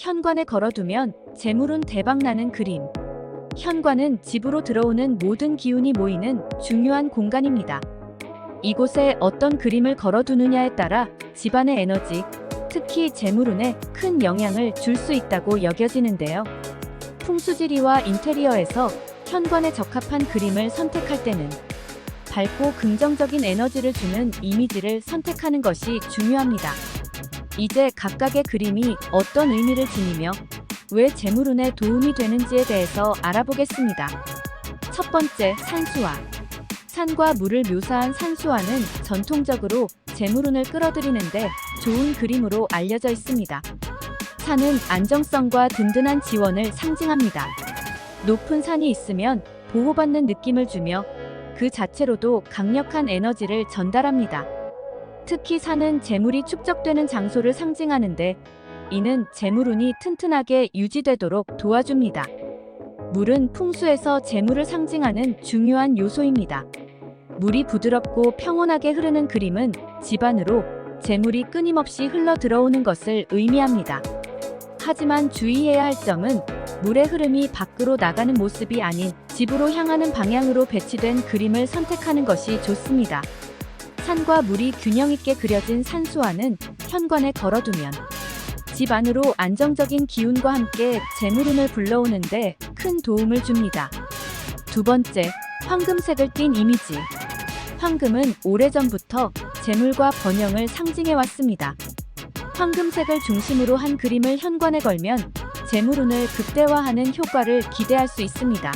현관에 걸어두면 재물운 대박나는 그림. 현관은 집으로 들어오는 모든 기운이 모이는 중요한 공간입니다. 이곳에 어떤 그림을 걸어두느냐에 따라 집안의 에너지, 특히 재물운에 큰 영향을 줄 수 있다고 여겨지는데요. 풍수지리와 인테리어에서 현관에 적합한 그림을 선택할 때는 밝고 긍정적인 에너지를 주는 이미지를 선택하는 것이 중요합니다. 이제 각각의 그림이 어떤 의미를 지니며 왜 재물운에 도움이 되는지에 대해서 알아보겠습니다. 첫 번째, 산수화. 산과 물을 묘사한 산수화는 전통적으로 재물운을 끌어들이는데 좋은 그림으로 알려져 있습니다. 산은 안정성과 든든한 지원을 상징합니다. 높은 산이 있으면 보호받는 느낌을 주며 그 자체로도 강력한 에너지를 전달합니다. 특히 산은 재물이 축적되는 장소를 상징하는데 이는 재물운이 튼튼하게 유지되도록 도와줍니다. 물은 풍수에서 재물을 상징하는 중요한 요소입니다. 물이 부드럽고 평온하게 흐르는 그림은 집안으로 재물이 끊임없이 흘러 들어오는 것을 의미합니다. 하지만 주의해야 할 점은 물의 흐름이 밖으로 나가는 모습이 아닌 집으로 향하는 방향으로 배치된 그림을 선택하는 것이 좋습니다. 산과 물이 균형 있게 그려진 산수화는 현관에 걸어두면 집 안으로 안정적인 기운과 함께 재물운을 불러오는데 큰 도움을 줍니다. 두 번째, 황금색을 띤 이미지. 황금은 오래전부터 재물과 번영을 상징해 왔습니다. 황금색을 중심으로 한 그림을 현관에 걸면 재물운을 극대화하는 효과를 기대할 수 있습니다.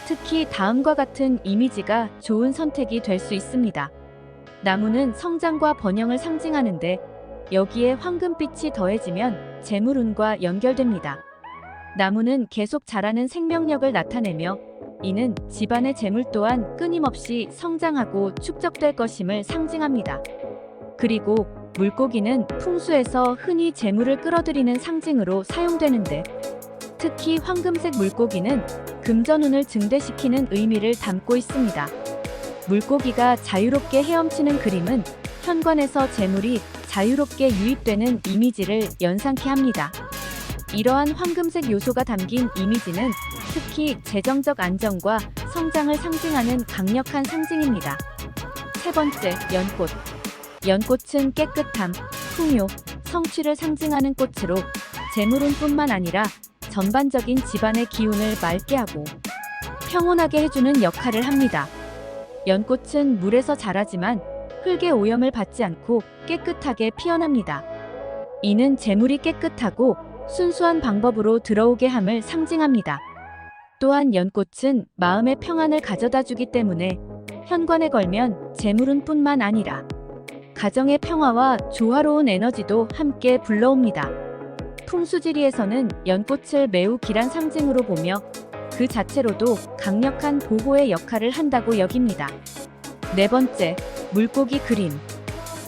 특히 다음과 같은 이미지가 좋은 선택이 될 수 있습니다. 나무는 성장과 번영을 상징하는데 여기에 황금빛이 더해지면 재물운과 연결됩니다. 나무는 계속 자라는 생명력을 나타내며 이는 집안의 재물 또한 끊임없이 성장하고 축적될 것임을 상징합니다. 그리고 물고기는 풍수에서 흔히 재물을 끌어들이는 상징으로 사용되는데 특히 황금색 물고기는 금전운을 증대시키는 의미를 담고 있습니다. 물고기가 자유롭게 헤엄치는 그림은 현관에서 재물이 자유롭게 유입되는 이미지를 연상케 합니다. 이러한 황금색 요소가 담긴 이미지는 특히 재정적 안정과 성장을 상징하는 강력한 상징입니다. 세 번째, 연꽃. 연꽃은 깨끗함, 풍요, 성취를 상징하는 꽃으로 재물운뿐만 아니라 전반적인 집안의 기운을 맑게 하고 평온하게 해주는 역할을 합니다. 연꽃은 물에서 자라지만 흙의 오염을 받지 않고 깨끗하게 피어납니다. 이는 재물이 깨끗하고 순수한 방법으로 들어오게 함을 상징합니다. 또한 연꽃은 마음의 평안을 가져다 주기 때문에 현관에 걸면 재물운뿐만 아니라 가정의 평화와 조화로운 에너지도 함께 불러옵니다. 풍수지리에서는 연꽃을 매우 길한 상징으로 보며 그 자체로도 강력한 보호의 역할을 한다고 여깁니다. 네 번째, 물고기 그림.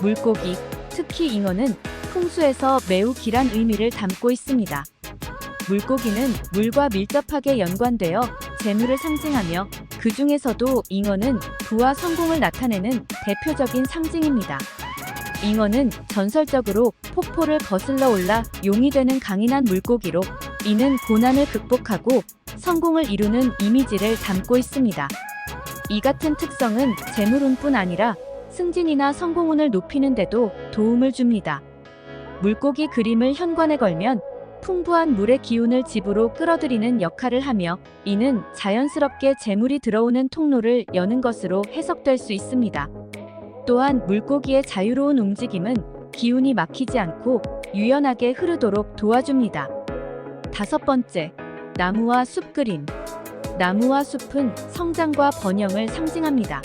물고기, 특히 잉어는 풍수에서 매우 길한 의미를 담고 있습니다. 물고기는 물과 밀접하게 연관되어 재물을 상징하며 그 중에서도 잉어는 부와 성공을 나타내는 대표적인 상징입니다. 잉어는 전설적으로 폭포를 거슬러 올라 용이 되는 강인한 물고기로 이는 고난을 극복하고 성공을 이루는 이미지를 담고 있습니다. 이 같은 특성은 재물운뿐 아니라 승진이나 성공운을 높이는 데도 도움을 줍니다. 물고기 그림을 현관에 걸면 풍부한 물의 기운을 집으로 끌어들이는 역할을 하며 이는 자연스럽게 재물이 들어오는 통로를 여는 것으로 해석될 수 있습니다. 또한 물고기의 자유로운 움직임은 기운이 막히지 않고 유연하게 흐르도록 도와줍니다. 다섯 번째, 나무와 숲 그림. 나무와 숲은 성장과 번영을 상징합니다.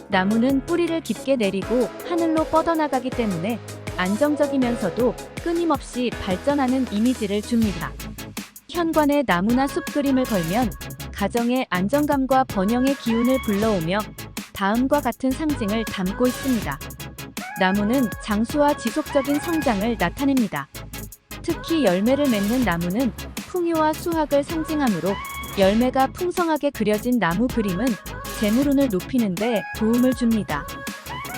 나무는 뿌리를 깊게 내리고 하늘로 뻗어나가기 때문에 안정적이면서도 끊임없이 발전하는 이미지를 줍니다. 현관에 나무나 숲 그림을 걸면 가정의 안정감과 번영의 기운을 불러오며 다음과 같은 상징을 담고 있습니다. 나무는 장수와 지속적인 성장을 나타냅니다. 특히 열매를 맺는 나무는 풍요와 수확을 상징하므로 열매가 풍성하게 그려진 나무 그림은 재물운을 높이는 데 도움을 줍니다.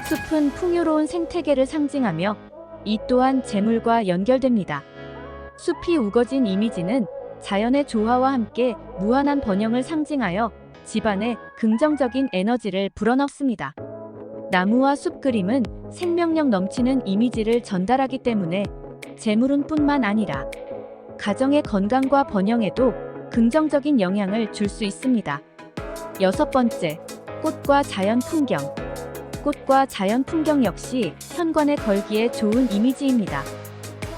숲은 풍요로운 생태계를 상징하며 이 또한 재물과 연결됩니다. 숲이 우거진 이미지는 자연의 조화와 함께 무한한 번영을 상징하여 집안에 긍정적인 에너지를 불어넣습니다. 나무와 숲 그림은 생명력 넘치는 이미지를 전달하기 때문에 재물운뿐만 아니라 가정의 건강과 번영에도 긍정적인 영향을 줄 수 있습니다. 여섯 번째, 꽃과 자연 풍경. 꽃과 자연 풍경 역시 현관에 걸기에 좋은 이미지입니다.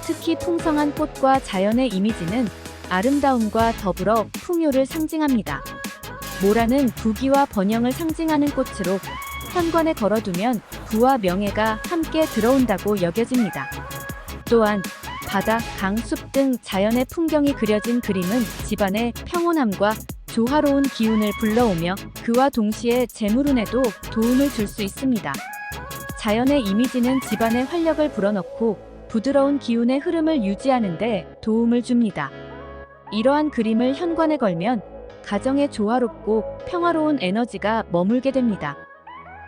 특히 풍성한 꽃과 자연의 이미지는 아름다움과 더불어 풍요를 상징합니다. 모라는 부귀와 번영을 상징하는 꽃으로 현관에 걸어두면 부와 명예가 함께 들어온다고 여겨집니다. 또한 바다, 강, 숲 등 자연의 풍경이 그려진 그림은 집안의 평온함과 조화로운 기운을 불러오며 그와 동시에 재물운에도 도움을 줄 수 있습니다. 자연의 이미지는 집안에 활력을 불어넣고 부드러운 기운의 흐름을 유지하는 데 도움을 줍니다. 이러한 그림을 현관에 걸면 가정에 조화롭고 평화로운 에너지가 머물게 됩니다.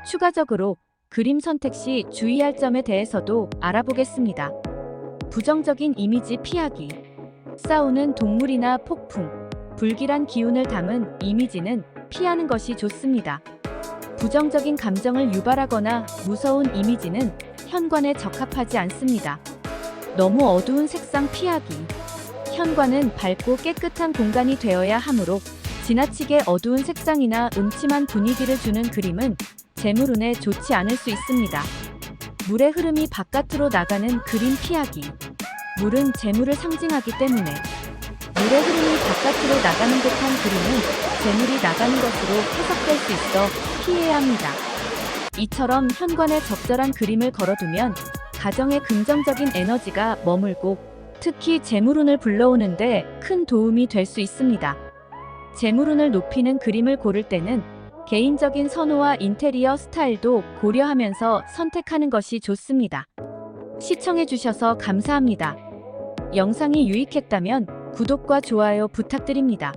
추가적으로 그림 선택 시 주의할 점에 대해서도 알아보겠습니다. 부정적인 이미지 피하기. 싸우는 동물이나 폭풍, 불길한 기운을 담은 이미지는 피하는 것이 좋습니다. 부정적인 감정을 유발하거나 무서운 이미지는 현관에 적합하지 않습니다. 너무 어두운 색상 피하기. 현관은 밝고 깨끗한 공간이 되어야 하므로 지나치게 어두운 색상이나 음침한 분위기를 주는 그림은 재물운에 좋지 않을 수 있습니다. 물의 흐름이 바깥으로 나가는 그림 피하기. 물은 재물을 상징하기 때문에 물의 흐름이 바깥으로 나가는 듯한 그림은 재물이 나가는 것으로 해석될 수 있어 피해야 합니다. 이처럼 현관에 적절한 그림을 걸어두면 가정에 긍정적인 에너지가 머물고 특히 재물운을 불러오는데 큰 도움이 될 수 있습니다. 재물운을 높이는 그림을 고를 때는 개인적인 선호와 인테리어 스타일도 고려하면서 선택하는 것이 좋습니다. 시청해주셔서 감사합니다. 영상이 유익했다면 구독과 좋아요 부탁드립니다.